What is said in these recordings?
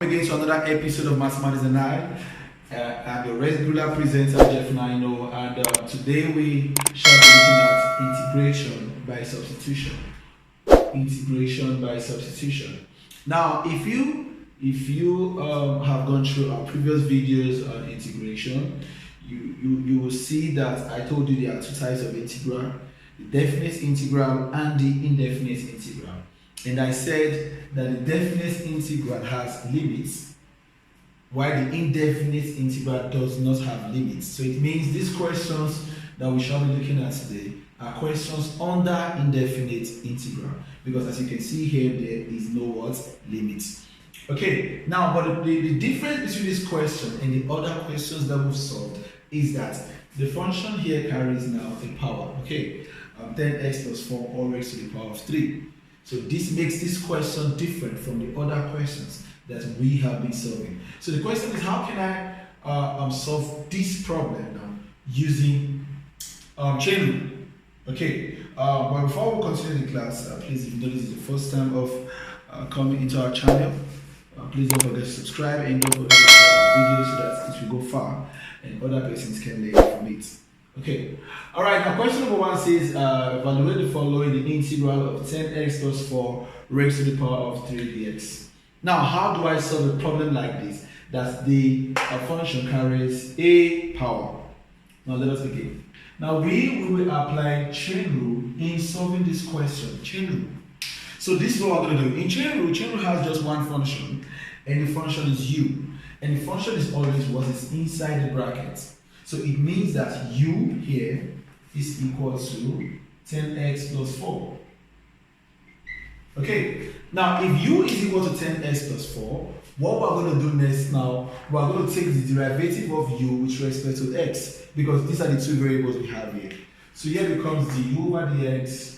again to another episode of Mathematics and I'm your regular presenter, Jeff Naino, and today we shall be looking at integration by substitution. Integration by substitution. Now, if you have gone through our previous videos on integration, you will see that I told you there are two types of integral: the definite integral and the indefinite integral. And I said that the definite integral has limits, while the indefinite integral does not have limits. So it means these questions that we shall be looking at today are questions under indefinite integral, because as you can see here, there is no limits. Okay, now but the difference between this question and the other questions that we've solved is that the function here carries now a power. Okay, 10x plus 4 all raised to the power of 3. So this makes this question different from the other questions that we have been solving. So the question is, how can I solve this problem now using chain rule? Okay, but before we continue the class, please, if you know this is the first time of coming into our channel, please don't forget to subscribe and don't forget to share our videos so that it will go far and other persons can learn from it. Okay, all right, now question number 1 says evaluate the following: the integral of 10x plus 4 raised to the power of 3 dx. Now, how do I solve a problem like this, that the function carries a power? Now let us begin. Now we will apply chain rule in solving this question. Chain rule. So this is what we're going to do. In chain rule has just one function, and the function is u, and the function is always what is inside the bracket. So it means that u here is equal to 10x plus 4. Okay, now if u is equal to 10x plus 4, what we're going to do next now, we're going to take the derivative of u with respect to x, because these are the two variables we have here. So here becomes du over dx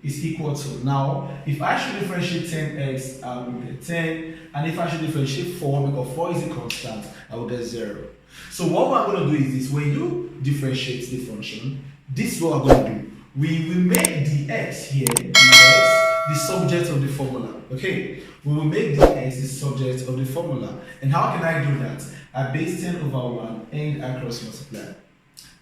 is equal to, now if I should differentiate 10x, I will get 10, and if I should differentiate 4, because 4 is a constant, I will get 0. So what we're going to do is this: when you differentiate the function, this is what we're going to do. We will make the x here, the subject of the formula. Okay, we will make the x the subject of the formula. And how can I do that? I base 10 over 1 and I cross multiply.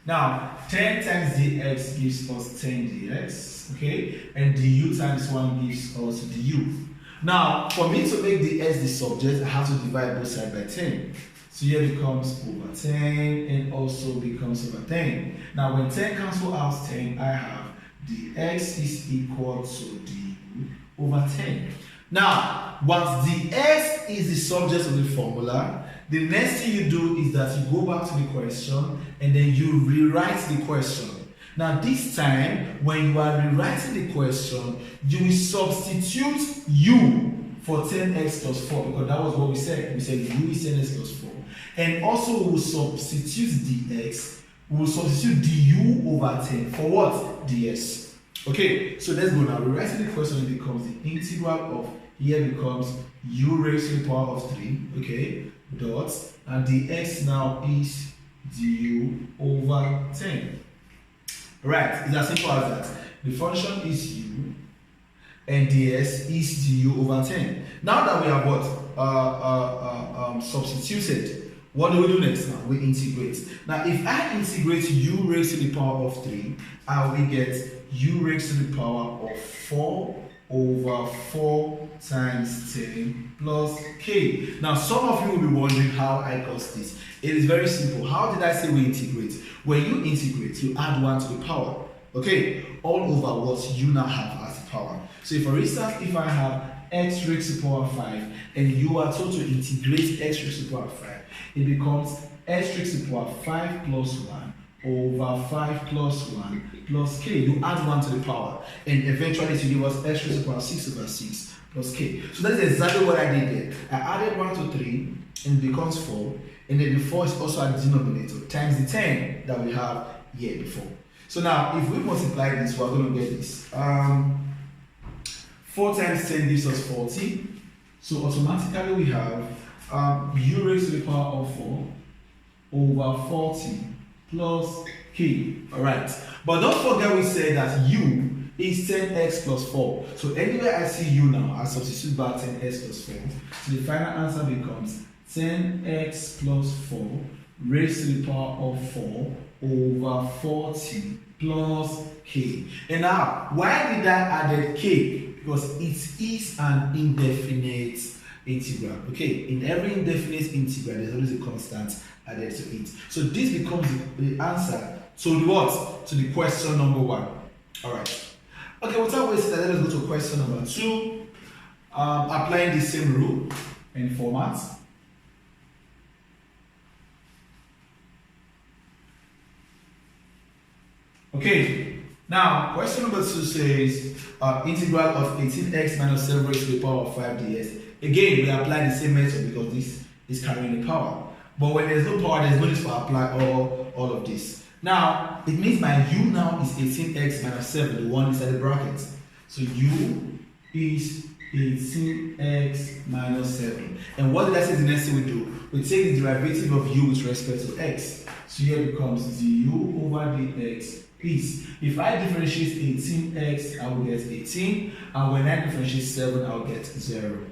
Now 10 times dx gives us 10 dx, okay, and du times 1 gives us du. Now for me to make the x the subject, I have to divide both sides by 10. So here becomes over 10 and also becomes over 10. Now when 10 cancel out 10, I have dx is equal to du over 10. Now once the x is the subject of the formula, the next thing you do is that you go back to the question and then you rewrite the question. Now this time, when you are rewriting the question, you will substitute u for 10x plus 4, because that was what we said. We said u is 10x plus 4. And also we will substitute dx, we will substitute du over 10 for what? ds. Okay, so let's go now. Rewriting the question, it becomes the integral of, here becomes u raised to the power of 3, okay, dot, and dx now is du over 10. Right, it's as simple as that. The function is u, and ds is du over 10. Now that we have what? Substituted, what do we do next now? We integrate. Now if I integrate u raised to the power of 3, I will get u raised to the power of 4 over 4 times 10 plus k. Now some of you will be wondering how I got this. It is very simple. How did I say we integrate? When you integrate, you add 1 to the power. Okay, all over what you now have as a power. So for instance, if I have x raised to the power 5 and you are told to integrate x raised to the power 5, it becomes x raised to the power 5 plus 1 over 5 plus 1 plus k. You add 1 to the power, and eventually it will give us x raised to the power 6 over 6 plus k. So that is exactly what I did there. I added 1 to 3 and it becomes 4, and then the 4 is also at the denominator times the 10 that we have here before. So now if we multiply this, we're going to get this. 4 times 10 gives us 40. So automatically we have u raised to the power of 4 over 40 plus k. Alright, but don't forget we said that u is 10x plus 4. So anywhere I see u now, I substitute back 10x plus 4. So the final answer becomes 10x plus 4 raised to the power of 4 over 40 plus k. And now, why did I add k? Because it is an indefinite integral. Okay, in every indefinite integral, there's always a constant added to it. So this becomes the answer to the what? To the question number 1. All right. Okay, without wasting time, let us go to question number 2. Applying the same rule in format. Okay, now question number 2 says integral of 18x minus 7 raised to the power of 5 ds. Again, we apply the same method because this is carrying the power. But when there's no power, there's no need to apply all of this. Now, it means my u now is 18x minus 7, the one inside the bracket. So u is 18x minus 7. And what did I say the next thing we do? We take the derivative of u with respect to x. So here becomes du over dx is, if I differentiate 18x, I will get 18. And when I differentiate 7, I will get 0.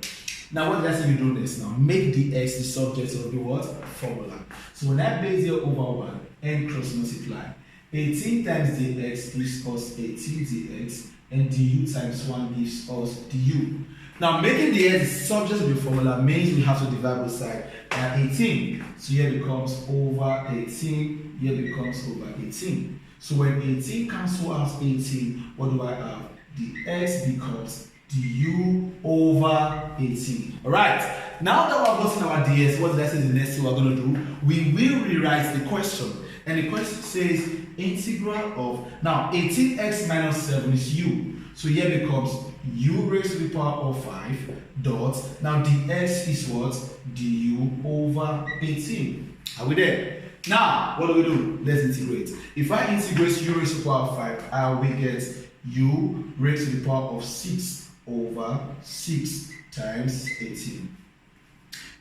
Now what did I say we do next now? Make dx the subject of the what? Formula. So when I base 0 over 1 and cross multiply, 18 times dx gives us 18 dx and du times 1 gives us du. Now making dx the subject of the formula means we have to divide both sides by 18. So here becomes over 18, here becomes over 18. So when 18 cancel out 18, what do I have? The x becomes du over 18. Alright, now that we've gotten our ds, what did I say the next thing we're going to do? We will rewrite the question. And the question says integral of, now 18x minus 7 is u. So here becomes u raised to the power of 5 dot, now dx is what? Du over 18. Are we there? Now, what do? Let's integrate. If I integrate u raised to the power of 5, I will get u raised to the power of 6 over 6 times 18.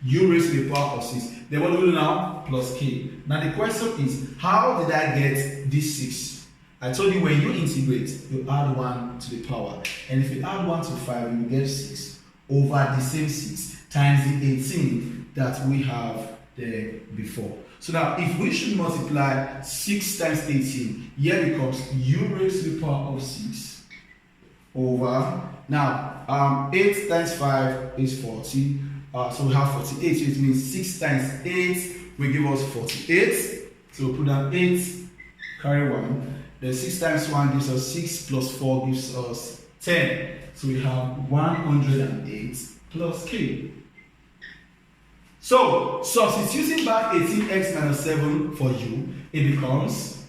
U raised to the power of 6. Then what do we do now? Plus k. Now the question is, how did I get this 6? I told you when you integrate, you add 1 to the power. And if you add 1 to 5, you will get 6 over the same 6 times the 18 that we have there before. So now if we should multiply 6 times 18, here becomes u raised to the power of 6 over, now 8 times 5 is 40, so we have 48, so it means 6 times 8 will give us 48. So we put down 8, carry 1, then 6 times 1 gives us 6 plus 4 gives us 10. So we have 108 plus k. So substituting back 18x minus 7 for u, it becomes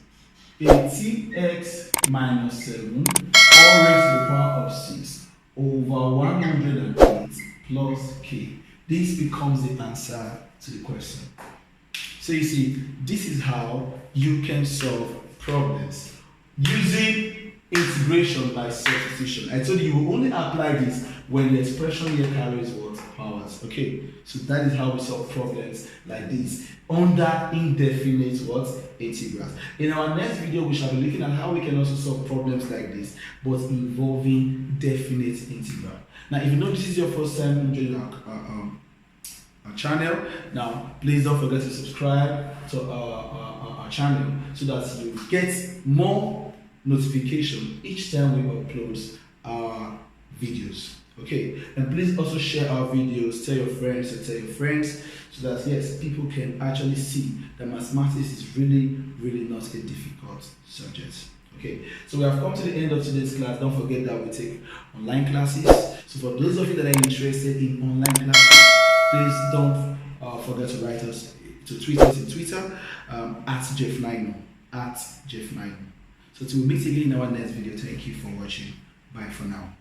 18x minus 7 all raised to the power of 6 over 108 plus k. This becomes the answer to the question. So you see, this is how you can solve problems using integration by substitution. I told you you will only apply this when the expression here carries what? Powers. Okay, so that is how we solve problems like this under indefinite what? Integrals. In our next video, we shall be looking at how we can also solve problems like this, but involving definite integral. Now, if you know this is your first time joining our channel, now please don't forget to subscribe to our channel so that you get more notification each time we upload our videos. Okay, and please also share our videos, tell your friends so that yes, people can actually see that mathematics is really not a difficult subject. Okay, so we have come to the end of today's class. Don't forget that we take online classes. So for those of you that are interested in online classes, please don't forget to write us, to tweet us in Twitter at Jeff9. So till we meet again in our next video, thank you for watching. Bye for now.